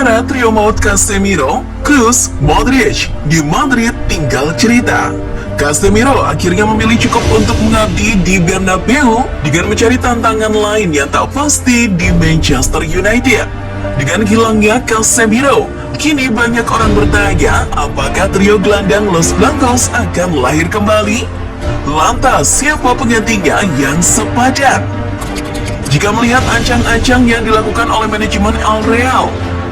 antara trio maut Casemiro, Kroos, Modric di Madrid tinggal cerita. Casemiro akhirnya memilih cukup untuk mengabdi di Bernabeu dengan mencari tantangan lain yang tak pasti di Manchester United. Dengan hilangnya Casemiro, kini banyak orang bertanya apakah trio gelandang Los Blancos akan lahir kembali? Lantas siapa penggantinya yang sepadan? Jika melihat ancang-ancang yang dilakukan oleh manajemen Al Real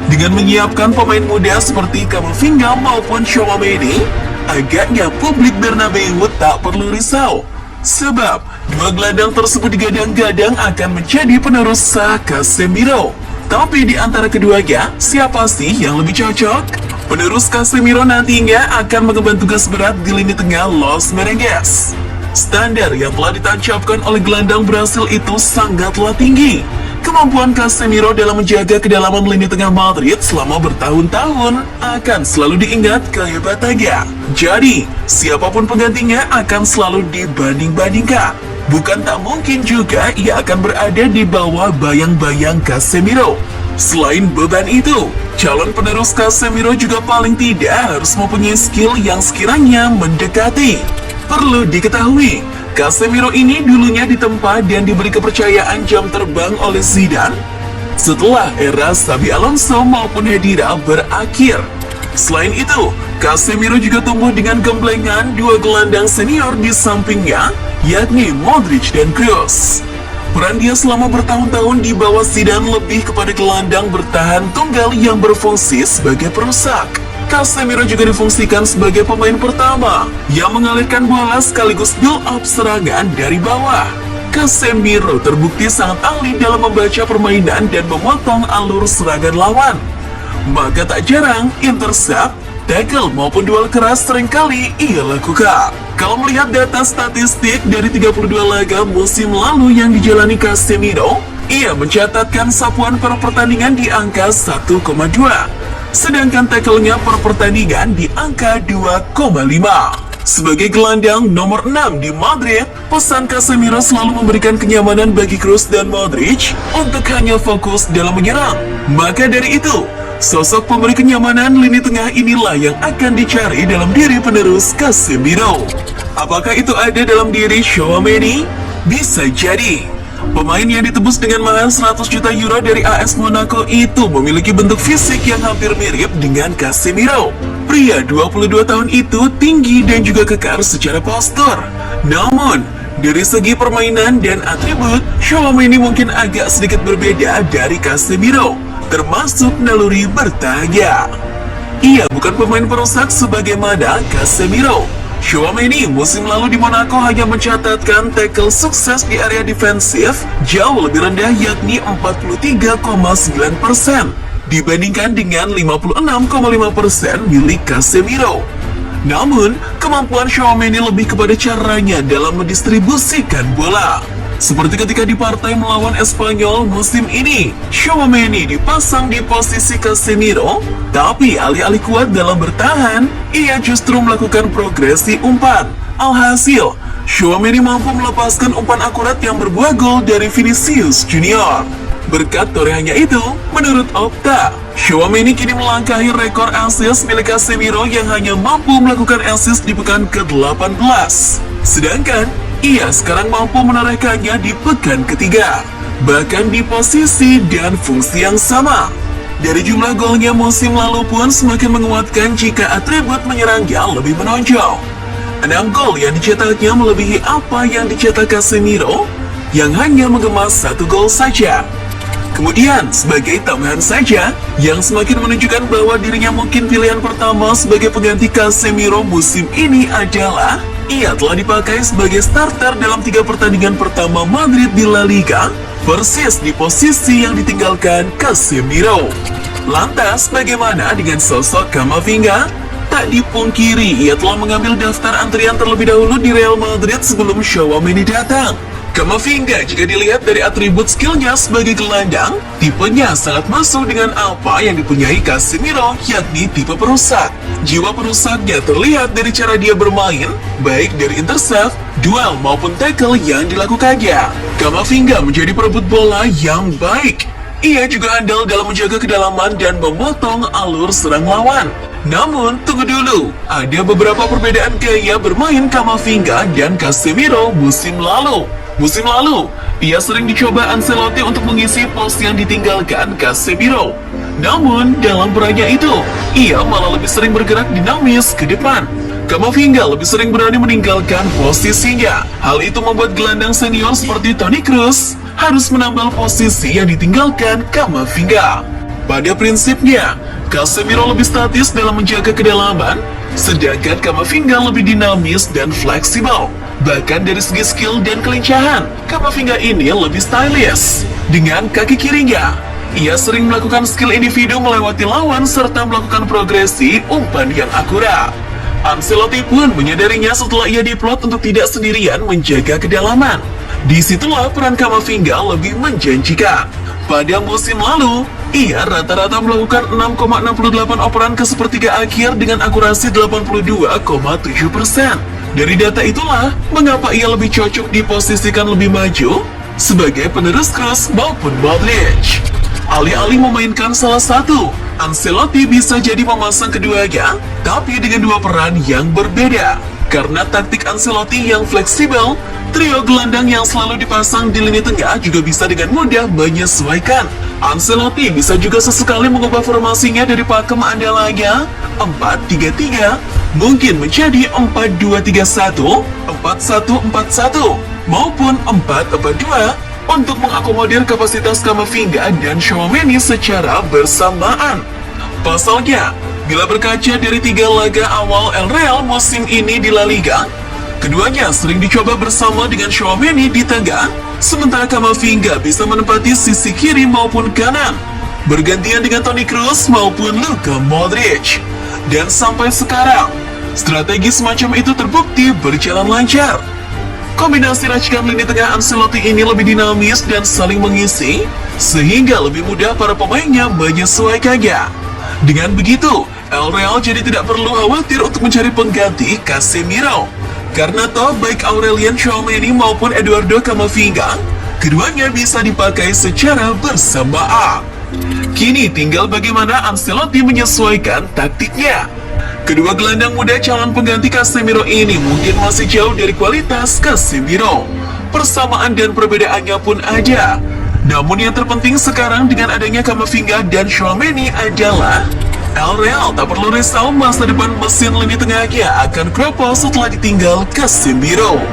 dengan menyiapkan pemain muda seperti Camavinga maupun Tchouaméni, agaknya publik Bernabeu tak perlu risau. Sebab dua gelandang tersebut digadang-gadang akan menjadi penerus sah Casemiro. Tapi di antara keduanya, siapa sih yang lebih cocok? Penerus Casemiro nantinya akan mengemban tugas berat di lini tengah Los Merengues. Standar yang telah ditancapkan oleh gelandang Brasil itu sangatlah tinggi. Kemampuan Casemiro dalam menjaga kedalaman lini tengah Madrid selama bertahun-tahun akan selalu diingat kehebatannya. Jadi, siapapun penggantinya akan selalu dibanding-bandingkan. Bukan tak mungkin juga ia akan berada di bawah bayang-bayang Casemiro. Selain beban itu, calon penerus Casemiro juga paling tidak harus mempunyai skill yang sekiranya mendekati. Perlu diketahui, Casemiro ini dulunya ditempa dan diberi kepercayaan jam terbang oleh Zidane setelah era Xabi Alonso maupun Khedira berakhir. Selain itu, Casemiro juga tumbuh dengan gemblengan dua gelandang senior di sampingnya, yakni Modric dan Kroos. Peran dia selama bertahun-tahun di bawah Zidane lebih kepada gelandang bertahan tunggal yang berfungsi sebagai perusak. Casemiro juga difungsikan sebagai pemain pertama yang mengalirkan bola sekaligus build up serangan dari bawah. Casemiro terbukti sangat ahli dalam membaca permainan dan memotong alur serangan lawan. Maka tak jarang intercept, tackle maupun duel keras seringkali ia lakukan. Kalau melihat data statistik dari 32 laga musim lalu yang dijalani Casemiro, ia mencatatkan sapuan per pertandingan di angka 1,2. Sedangkan tackle-nya per pertandingan di angka 2,5. Sebagai gelandang nomor 6 di Madrid, pesan Casemiro selalu memberikan kenyamanan bagi Kroos dan Modric untuk hanya fokus dalam menyerang. Maka dari itu, sosok pemberi kenyamanan lini tengah inilah yang akan dicari dalam diri penerus Casemiro. Apakah itu ada dalam diri Tchouaméni? Bisa jadi. Pemain yang ditebus dengan mahal 100 juta euro dari AS Monaco itu memiliki bentuk fisik yang hampir mirip dengan Casemiro. Pria 22 tahun itu tinggi dan juga kekar secara postur. Namun, dari segi permainan dan atribut, Tchouaméni mungkin agak sedikit berbeda dari Casemiro, termasuk naluri bertahan. Ia bukan pemain perusak sebagaimana Casemiro. Tchouaméni musim lalu di Monaco hanya mencatatkan tackle sukses di area defensif jauh lebih rendah, yakni 43,9% dibandingkan dengan 56,5% milik Casemiro. Namun, kemampuan Tchouaméni lebih kepada caranya dalam mendistribusikan bola. Seperti ketika di partai melawan Espanyol musim ini, Tchouaméni dipasang di posisi Casemiro, tapi alih-alih kuat dalam bertahan, ia justru melakukan progresi umpan. Alhasil, Tchouaméni mampu melepaskan umpan akurat yang berbuah gol dari Vinicius Junior. Berkat torehannya itu, menurut Opta, Tchouaméni kini melangkahi rekor assist milik Casemiro yang hanya mampu melakukan assist di pekan ke-18. Sedangkan, ia sekarang mampu menorehkannya di pekan ketiga, bahkan di posisi dan fungsi yang sama. Dari jumlah golnya musim lalu pun semakin menguatkan jika atribut menyerangnya lebih menonjol. 6 gol yang dicetaknya melebihi apa yang dicetak Casemiro, yang hanya mengemas 1 gol saja. Kemudian, sebagai tambahan saja, yang semakin menunjukkan bahwa dirinya mungkin pilihan pertama sebagai pengganti Casemiro musim ini adalah ia telah dipakai sebagai starter dalam 3 pertandingan pertama Madrid di La Liga, persis di posisi yang ditinggalkan Casemiro. Lantas, bagaimana dengan sosok Camavinga? Tak dipungkiri, ia telah mengambil daftar antrian terlebih dahulu di Real Madrid sebelum Tchouaméni datang. Camavinga jika dilihat dari atribut skillnya sebagai gelandang, tipenya sangat masuk dengan apa yang dipunyai Casemiro, yakni tipe perusak. Jiwa perusaknya terlihat dari cara dia bermain, baik dari intercept, duel maupun tackle yang dilakukannya. Camavinga menjadi perebut bola yang baik. Ia juga andal dalam menjaga kedalaman dan memotong alur serang lawan. Namun, tunggu dulu, ada beberapa perbedaan gaya bermain Camavinga dan Casemiro musim lalu. Musim lalu, ia sering dicoba Ancelotti untuk mengisi pos yang ditinggalkan Casemiro. Namun, dalam perannya itu, ia malah lebih sering bergerak dinamis ke depan. Camavinga lebih sering berani meninggalkan posisinya. Hal itu membuat gelandang senior seperti Toni Kroos harus menambal posisi yang ditinggalkan Camavinga. Pada prinsipnya, Casemiro lebih statis dalam menjaga kedalaman, sedangkan Camavinga lebih dinamis dan fleksibel. Bahkan dari segi skill dan kelincahan, Camavinga ini lebih stylish. Dengan kaki kirinya, ia sering melakukan skill individu melewati lawan serta melakukan progresi umpan yang akurat. Ancelotti pun menyadarinya setelah ia diplot untuk tidak sendirian menjaga kedalaman. Disitulah peran Camavinga lebih menjanjikan. Pada musim lalu, ia rata-rata melakukan 6,68 operan ke sepertiga akhir dengan akurasi 82,7%. Dari data itulah, mengapa ia lebih cocok diposisikan lebih maju sebagai penerus Kroos maupun Modric. Alih-alih memainkan salah satu, Ancelotti bisa jadi memasang keduanya, tapi dengan dua peran yang berbeda. Karena taktik Ancelotti yang fleksibel, trio gelandang yang selalu dipasang di lini tengah juga bisa dengan mudah menyesuaikan. Ancelotti bisa juga sesekali mengubah formasinya dari pakem andalannya 4-3-3 mungkin menjadi 4-2-3-1, 4-1-4-1 maupun 4-4-2 untuk mengakomodir kapasitas Camavinga dan Tchouaméni secara bersamaan. Pasalnya, bila berkaca dari 3 laga awal El Real musim ini di La Liga, keduanya sering dicoba bersama dengan Tchouaméni di tengah, sementara Camavinga bisa menempati sisi kiri maupun kanan, bergantian dengan Toni Kroos maupun Luka Modric. Dan sampai sekarang, strategi semacam itu terbukti berjalan lancar. Kombinasi racikan lini tengah Ancelotti ini lebih dinamis dan saling mengisi, sehingga lebih mudah para pemainnya menyesuaikannya. Dengan begitu, El Real jadi tidak perlu khawatir untuk mencari pengganti Casemiro. Karena toh baik Aurelien Tchouaméni maupun Eduardo Camavinga, keduanya bisa dipakai secara bersamaan. Kini tinggal bagaimana Ancelotti menyesuaikan taktiknya. Kedua gelandang muda calon pengganti Casemiro ini mungkin masih jauh dari kualitas Casemiro. Persamaan dan perbedaannya pun ada. Namun yang terpenting sekarang dengan adanya Camavinga dan Tchouaméni adalah El Real tak perlu risau masa depan mesin lini tengahnya akan kropos setelah ditinggal Casemiro.